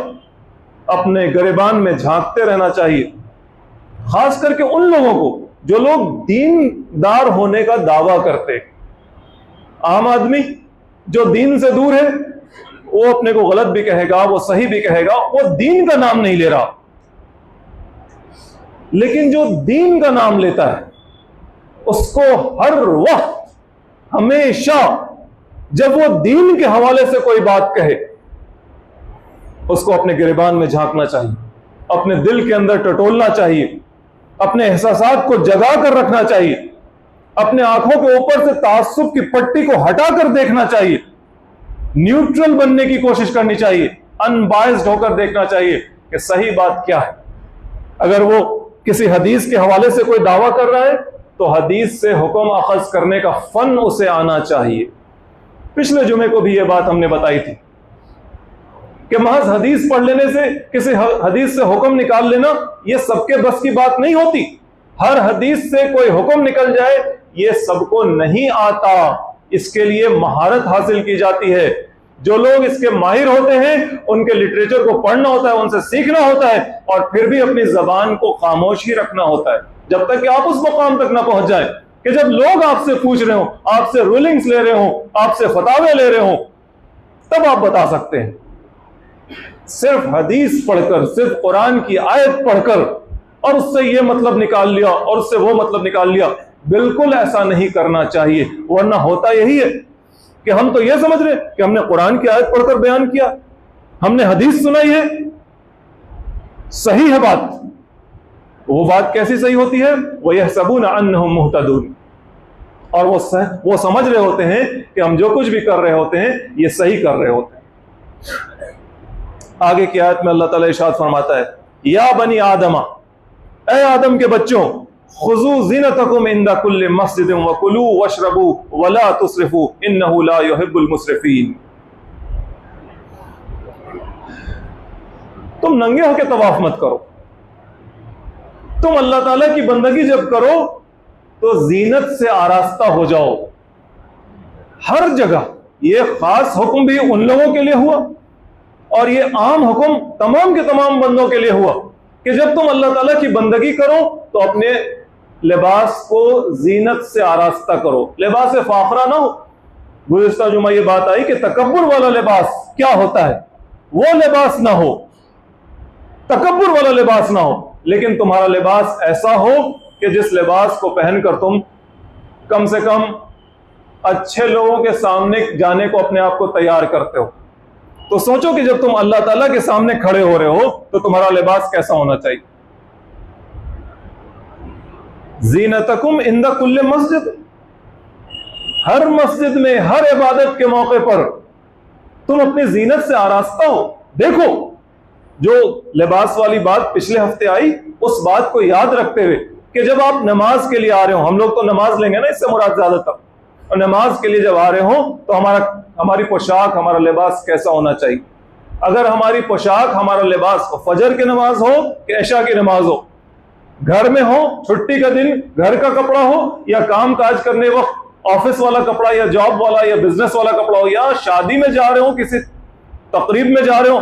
अपने गिरबान में झांकते रहना चाहिए खास करके उन लोगों को जो लोग दीनदार होने का दावा करते। आम आदमी जो दीन से दूर है वो अपने को गलत भी कहेगा, वो सही भी कहेगा, वो दीन का नाम नहीं ले रहा। लेकिन जो दीन का नाम लेता है उसको हर वक्त, हमेशा जब वो दीन के हवाले से कोई बात कहे, उसको अपने गिरबान में झांकना चाहिए, अपने दिल के अंदर टटोलना चाहिए, अपने एहसासात को जगा कर रखना चाहिए, अपने आंखों के ऊपर से ताज्जुब की पट्टी को हटाकर देखना चाहिए, न्यूट्रल बनने की कोशिश करनी चाहिए, अनबायस्ड होकर देखना चाहिए कि सही बात क्या है। अगर वो किसी हदीस के हवाले से कोई दावा कर रहा है तो हदीस से हुक्म अखज़ करने का फन उसे आना चाहिए। पिछले जुमे को भी ये बात हमने बताई थी कि महज हदीस पढ़ लेने से, किसी हदीस से हुक्म निकाल लेना, यह सबके बस की बात नहीं होती। हर हदीस से कोई हुक्म निकल जाए ये सबको नहीं आता, इसके लिए महारत हासिल की जाती है। जो लोग इसके माहिर होते हैं उनके लिटरेचर को पढ़ना होता है, उनसे सीखना होता है और फिर भी अपनी जबान को खामोश ही रखना होता है जब तक कि आप उस मुकाम तक ना पहुंच जाए कि जब लोग आपसे पूछ रहे हो, आपसे रूलिंग्स ले रहे हो, आपसे फतावे ले रहे हो, तब आप बता सकते हैं। सिर्फ हदीस पढ़कर, सिर्फ कुरान की आयत पढ़कर और उससे ये मतलब निकाल लिया और उससे वो मतलब निकाल लिया, बिल्कुल ऐसा नहीं करना चाहिए। वरना होता यही है कि हम तो ये समझ रहे कि हमने कुरान की आयत पढ़कर बयान किया, हमने हदीस सुनाई है, सही है बात। वो बात कैसी सही होती है? वह यहसबून अन्नहुम मुहतदून, और वो समझ रहे होते हैं कि हम जो कुछ भी कर रहे होते हैं ये सही कर रहे होते हैं। आगे की आयत में अल्लाह ताला इरशाद फरमाता है, या बनी आदमा, ए आदम के बच्चों, खुजू ज़ीनतकुम इंदा कुल्लि मस्जिदिन वकुलू वशरबू वला तुस्रिफू इन्नहु ला युहिब्बुल मुस्रिफीन। तुम नंगे होकर तवाफ मत करो। तुम अल्लाह ताला की बंदगी जब करो तो जीनत से आरास्ता हो जाओ हर जगह। ये खास हुक्म भी उन लोगों के लिए हुआ और ये आम हुक्म तमाम के तमाम बंदों के लिए हुआ कि जब तुम अल्लाह ताला की बंदगी करो तो अपने लिबास को जीनत से आरास्ता करो, लिबास फाखरा ना हो। गुज़िश्ता जुमा ये बात आई कि तकब्बुर वाला लिबास क्या होता है, वो लिबास ना हो, तकब्बुर वाला लिबास ना हो, लेकिन तुम्हारा लिबास ऐसा हो कि जिस लिबास को पहनकर तुम कम से कम अच्छे लोगों के सामने जाने को अपने आप को तैयार करते हो। तो सोचो कि जब तुम अल्लाह ताला के सामने खड़े हो रहे हो तो तुम्हारा लिबास कैसा होना चाहिए। ज़ीनतकुम इंदा कुल्ले मस्जिद, हर मस्जिद में, हर इबादत के मौके पर तुम अपनी जीनत से आरास्ता हो। देखो, जो लिबास वाली बात पिछले हफ्ते आई, उस बात को याद रखते हुए कि जब आप नमाज के लिए आ रहे हो, हम लोग तो नमाज लेंगे ना, इससे मुराद ज्यादातर, और नमाज के लिए जब आ रहे हो तो हमारी पोशाक, हमारा लिबास कैसा होना चाहिए। अगर हमारी पोशाक, हमारा लिबास फजर की नमाज हो कि इशा की नमाज हो, घर में हो, छुट्टी का दिन घर का कपड़ा हो, या काम काज करने वक्त ऑफिस वाला कपड़ा या जॉब वाला या बिजनेस वाला कपड़ा हो, या शादी में जा रहे हो, किसी तकरीब में जा रहे हो,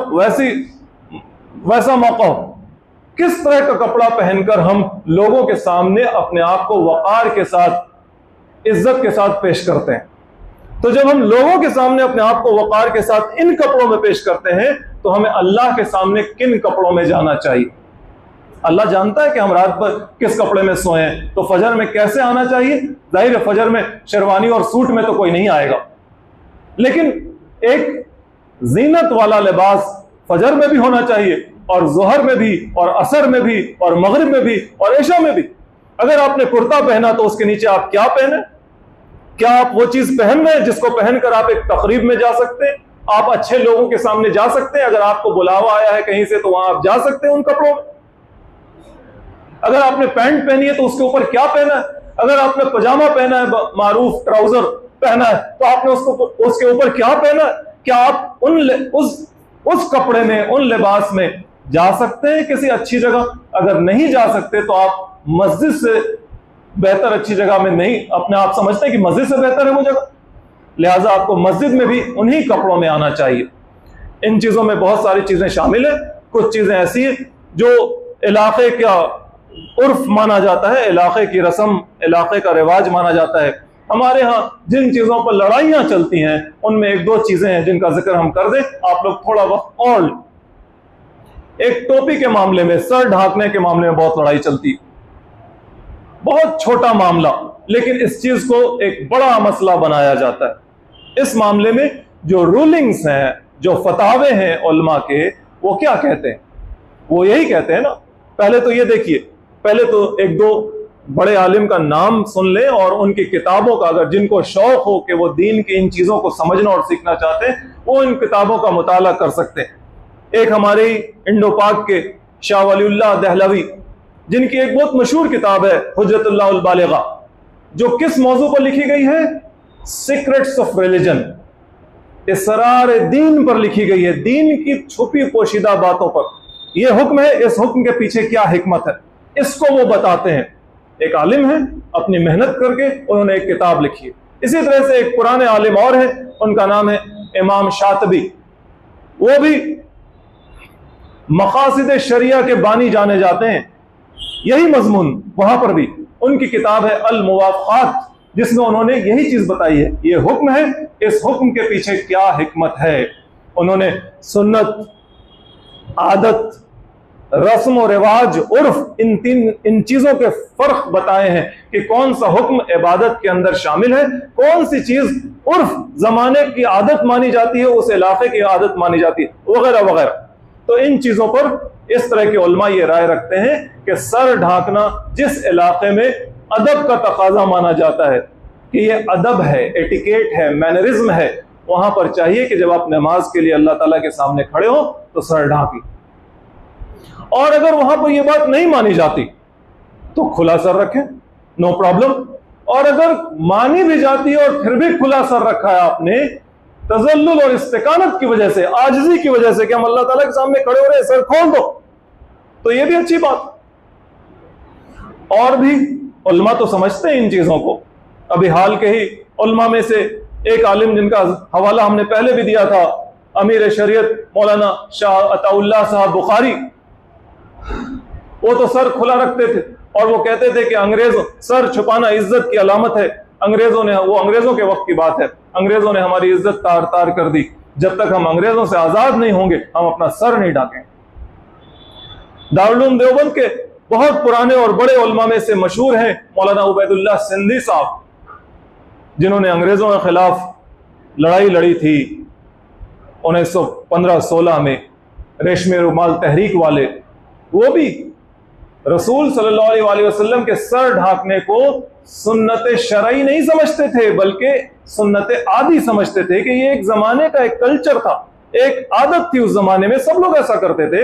वैसा मौका हो, किस तरह का कपड़ा पहनकर हम लोगों के सामने अपने आप को वक़ार के साथ, इज्जत के साथ पेश करते हैं। तो जब हम लोगों के सामने अपने आप को वक़ार के साथ इन कपड़ों में पेश करते हैं तो हमें अल्लाह के सामने किन कपड़ों में जाना चाहिए। अल्लाह जानता है कि हम रात पर किस कपड़े में सोए, तो फजर में कैसे आना चाहिए। जाहिर है फजर में शेरवानी और सूट में तो कोई नहीं आएगा, लेकिन एक जीनत वाला लिबास फजर में भी होना चाहिए, और जोहर में भी, और असर में भी, और मगरिब में भी, और इशा में भी। अगर आपने कुर्ता पहना तो उसके नीचे आप क्या पहने? क्या आप वो चीज पहन रहे हैं जिसको पहनकर आप एक तकरीब में जा सकते हैं, आप अच्छे लोगों के सामने जा सकते हैं, अगर आपको बुलावा आया है कहीं से तो वहां आप जा सकते हैं उन कपड़ों में। अगर आपने पैंट पहनी है तो उसके ऊपर क्या पहना है? अगर आपने पजामा पहना है, मारूफ ट्राउजर पहना है, तो आपने उसके ऊपर क्या पहना है? क्या आप उस कपड़े में, उन लिबास में जा सकते हैं किसी अच्छी जगह? अगर नहीं जा सकते तो आप मस्जिद से बेहतर अच्छी जगह में नहीं, अपने आप समझते हैं कि मस्जिद से बेहतर है वो जगह, लिहाजा आपको मस्जिद में भी उन्हीं कपड़ों में आना चाहिए। इन चीजों में बहुत सारी चीजें शामिल हैं। कुछ चीजें ऐसी हैं जो इलाके का उर्फ माना जाता है, इलाके की रस्म, इलाके का रिवाज माना जाता है। हमारे यहाँ जिन चीज़ों पर लड़ाइयाँ चलती हैं उनमें एक दो चीज़ें हैं जिनका जिक्र हम कर दें, आप लोग थोड़ा वक्त और। एक टोपी के मामले में, सर ढांकने के मामले में बहुत लड़ाई चलती है, बहुत छोटा मामला, लेकिन इस चीज़ को एक बड़ा मसला बनाया जाता है। इस मामले में जो रूलिंग्स हैं, जो फतावे हैं उलमा के, वो क्या कहते हैं? वो यही कहते हैं ना, पहले तो ये देखिए, पहले तो एक दो बड़े आलिम का नाम सुन लें और उनकी किताबों का, अगर जिनको शौक हो कि वो दीन की इन चीज़ों को समझना और सीखना चाहते हैं, वो इन किताबों का मुताला कर सकते हैं। एक हमारे इंडो पाक के शाह वलीउल्लाह दहलवी, जिनकी एक बहुत मशहूर किताब है हुज्जतुल्लाह अल बालिगा, जो किस मौजू पर लिखी गई है? सीक्रेट्स ऑफ रिलीजन, इसरार दीन पर लिखी गई है, दीन की छुपी पोशीदा बातों पर। यह हुक्म है, इस हुक्म के पीछे क्या हिकमत है, इसको वो बताते हैं। एक आलिम है, अपनी मेहनत करके उन्होंने एक किताब लिखी है। इसी तरह से एक पुराने आलिम और है, उनका नाम है इमाम शातिबी, वो भी मकासिद शरिया के बानी जाने जाते हैं। यही मजमून वहां पर भी उनकी किताब है अल मुवाफ़क़ात, जिसमें उन्होंने यही चीज बताई है, ये हुक्म है, इस हुक्म के पीछे क्या हिकमत है। उन्होंने सुन्नत, आदत, रस्म और रिवाज, उर्फ, इन चीजों के फर्क बताए हैं कि कौन सा हुक्म इबादत के अंदर शामिल है, कौन सी चीज उर्फ जमाने की आदत मानी जाती है, उस इलाके की आदत मानी जाती है, वगैरह वगैरह। तो इन चीजों पर इस तरह के उलमा ये राय रखते हैं कि सर ढांकना जिस इलाके में अदब का तकाजा माना जाता है कि ये अदब है, एटिकेट है, मैनरिज्म है, वहां पर चाहिए कि जब आप नमाज के लिए अल्लाह ताला के सामने खड़े हो तो सर ढांकी। और अगर वहां पर यह बात नहीं मानी जाती तो खुला सर रखें, नो प्रॉब्लम। और अगर मानी भी जाती है और फिर भी खुला सर रखा है आपने, तजल्लुल और इस्तिकानत की वजह से, आजिजी की वजह से कि हम अल्लाह ताला के सामने खड़े हो रहे हैं, सर खोल दो, तो यह भी अच्छी बात। और भी उलमा तो समझते हैं इन चीजों को। अभी हाल के ही उलमा में से एक आलिम, जिनका हवाला हमने पहले भी दिया था, अमीर शरीयत मौलाना शाह अताउल्लाह साहब बुखारी, वो तो सर खुला रखते थे और वो कहते थे कि अंग्रेज, सर छुपाना इज्जत की अलामत है। अंग्रेजों ने, वो अंग्रेजों के वक्त की बात है, अंग्रेजों ने हमारी इज्जत तार तार कर दी, जब तक हम अंग्रेजों से आजाद नहीं होंगे हम अपना सर नहीं ढाकेंगे। दारुल उलूम देवबंद के बहुत पुराने और बड़े उलमा में से मशहूर हैं मौलाना उबैदुल्लाह सिंधी साहब, जिन्होंने अंग्रेजों के खिलाफ लड़ाई लड़ी थी 1915-16 में, रेशमे रुमाल तहरीक वाले। वो भी रसूल सल्लल्लाहु अलैहि वसल्लम के सर ढांकने को सुन्नत शरई नहीं समझते थे, बल्कि सुन्नत आदी समझते थे कि ये एक जमाने का एक कल्चर था, एक आदत थी उस जमाने में, सब लोग ऐसा करते थे,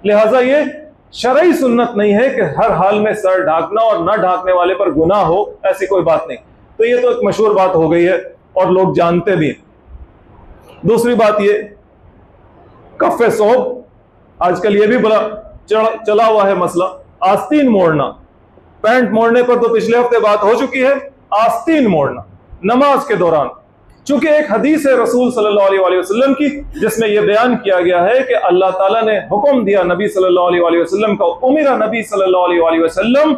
लिहाजा ये शरई सुन्नत नहीं है कि हर हाल में सर ढांकना और न ढांकने वाले पर गुनाह हो, ऐसी कोई बात नहीं। तो ये तो एक मशहूर बात हो गई है और लोग जानते भी। दूसरी बात ये, कफ़े सोब, आजकल ये भी बड़ा चला हुआ है मसला, आस्तीन मोड़ना। पैंट मोड़ने पर तो पिछले हफ्ते बात हो चुकी है, आस्तीन मोड़ना नमाज के दौरान, चूंकि एक हदीस है रसूल सल्लल्लाहु अलैहि वसल्लम की, जिसमें यह बयान किया गया है कि अल्लाह ताला ने हुक्म दिया नबी सल्लल्लाहु अलैहि वसल्लम को, उमिरा नबी सल्लल्लाहु अलैहि वसल्लम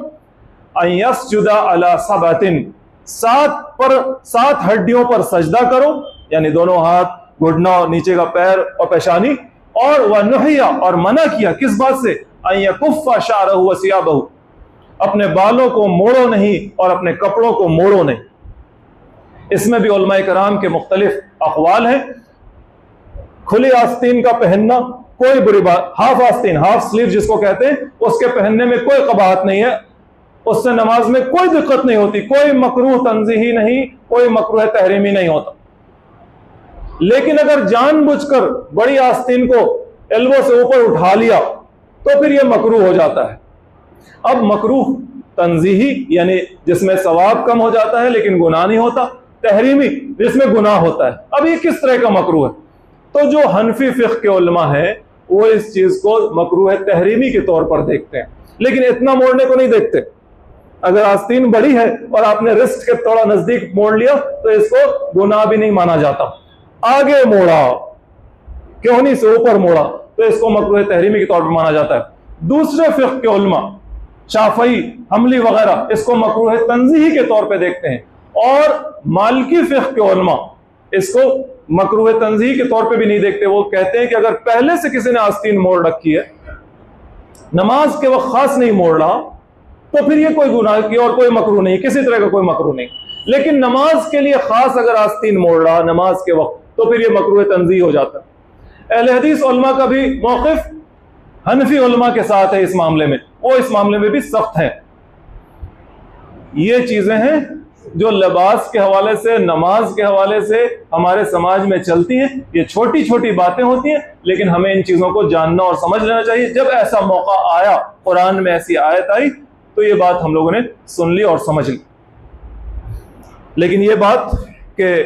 अन यस्जुदा अला सबअतिन, 7 हड्डियों पर सजदा करो, यानी दोनों हाथ, घुटना, नीचे का पैर और पेशानी। और वह नुहिया, और मना किया किस बात से? अन यकुफ्फा शअरहु व सियाबहु, अपने बालों को मोड़ो नहीं और अपने कपड़ों को मोड़ो नहीं। इसमें भी उलमाए कराम के मुख्तलिफ अक़वाल हैं। खुली आस्तीन का पहनना कोई बुरी बात, हाफ आस्तीन, हाफ स्लीव जिसको कहते हैं, उसके पहनने में कोई कबाहत नहीं है, उससे नमाज में कोई दिक्कत नहीं होती, कोई मकरूह तंज़ीही नहीं, कोई मकरूह तहरीमी नहीं होता। लेकिन अगर जानबूझकर बड़ी आस्तीन को एल्बो से ऊपर उठा लिया तो फिर यह मकरूह हो जाता है। अब मकरूह तंज़ीही यानी जिसमें सवाब कम हो जाता है लेकिन गुनाह नहीं होता, तहरीमी जिसमें गुनाह होता है। अब ये किस तरह का मकरूह है? तो जो हनफी फ़िक़्ह के उलमा है वो इस चीज को मकरूह तहरीमी के तौर पर देखते हैं, लेकिन इतना मोड़ने को नहीं देखते। अगर आस्तीन बड़ी है और आपने रिस्ट के थोड़ा नजदीक मोड़ लिया तो इसको गुनाह भी नहीं माना जाता। आगे मोड़ा, कोहनी से ऊपर मोड़ा, तो इसको मकरूह तहरीमी के तौर पर माना जाता है। दूसरे फ़िक़्ह के उलमा शाफई, हमली वगैरह इसको मकरूह तंज़ीही के तौर पे देखते हैं, और मालिकी फ़िक़्ह के उलमा इसको मकरूह तंज़ीही के तौर पे भी नहीं देखते। वो कहते हैं कि अगर पहले से किसी ने आस्तीन मोड़ रखी है, नमाज के वक्त खास नहीं मोड़ रहा, तो फिर ये कोई गुनाह की और कोई मकरूह नहीं, किसी तरह का कोई मकरूह नहीं। लेकिन नमाज के लिए खास अगर आस्तीन मोड़ रहा नमाज के वक्त, तो फिर ये मकरूह तंज़ीही हो जाता है। अहले हदीस उलमा का भी मौक़िफ़ हनफी उलमा के साथ है इस मामले में, वो इस मामले में भी सख्त है। ये चीज़ें हैं जो लिबास के हवाले से, नमाज के हवाले से हमारे समाज में चलती हैं। ये छोटी छोटी बातें होती हैं, लेकिन हमें इन चीज़ों को जानना और समझ लेना चाहिए। जब ऐसा मौका आया, कुरान में ऐसी आयत आई, तो ये बात हम लोगों ने सुन ली और समझ ली। लेकिन ये बात कि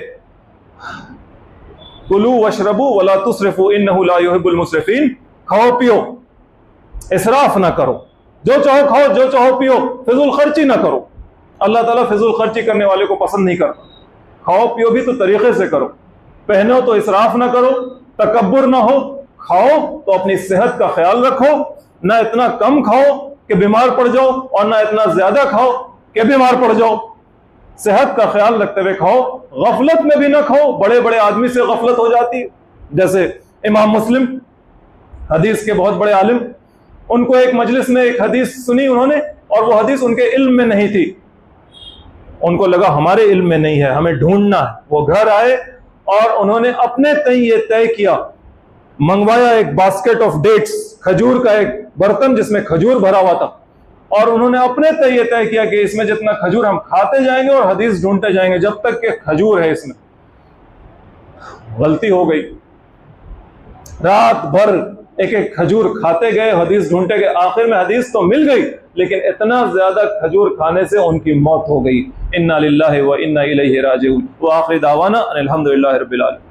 कुलू वशरबू वला तुसरिफू इन्नहु ला युहिब्बुल मुसरिफीन, खाओ पियो, इसराफ ना करो, जो चाहो खाओ, जो चाहो पियो, फिजूल खर्ची ना करो। अल्लाह ताला फिजूल खर्ची करने वाले को पसंद नहीं करता। खाओ पियो भी तो तरीके से करो, पहनो तो इसराफ ना करो, तकब्बुर ना हो, खाओ तो अपनी सेहत का ख्याल रखो, ना इतना कम खाओ कि बीमार पड़ जाओ, और ना इतना ज्यादा खाओ कि बीमार पड़ जाओ। सेहत का ख्याल रखते हुए खाओ, गफलत में भी ना खाओ। बड़े बड़े आदमी से गफलत हो जाती है, जैसे इमाम मुस्लिम हदीस के बहुत बड़े आलिम, उनको एक मजलिस में एक हदीस सुनी उन्होंने, और वो हदीस उनके इल्म में नहीं थी। उनको लगा हमारे इल्म में नहीं है, हमें ढूंढना है। वो घर आए और उन्होंने अपने तय ये तय किया, मंगवाया एक बास्केट ऑफ डेट्स, खजूर का एक बर्तन जिसमें खजूर भरा हुआ था, और उन्होंने अपने तय ये तय किया कि इसमें जितना खजूर हम खाते जाएंगे और हदीस ढूंढते जाएंगे जब तक कि खजूर है इसमें। गलती हो गई, रात भर एक एक खजूर खाते गए, हदीस ढूंढते गए, आखिर में हदीस तो मिल गई, लेकिन इतना ज्यादा खजूर खाने से उनकी मौत हो गई। इन्ना लिल्लाहि व इन्ना इलैहि राजिऊन। व आखिर दावाना अनिल हम्दुलिल्लाहि रब्बिल आलमीन।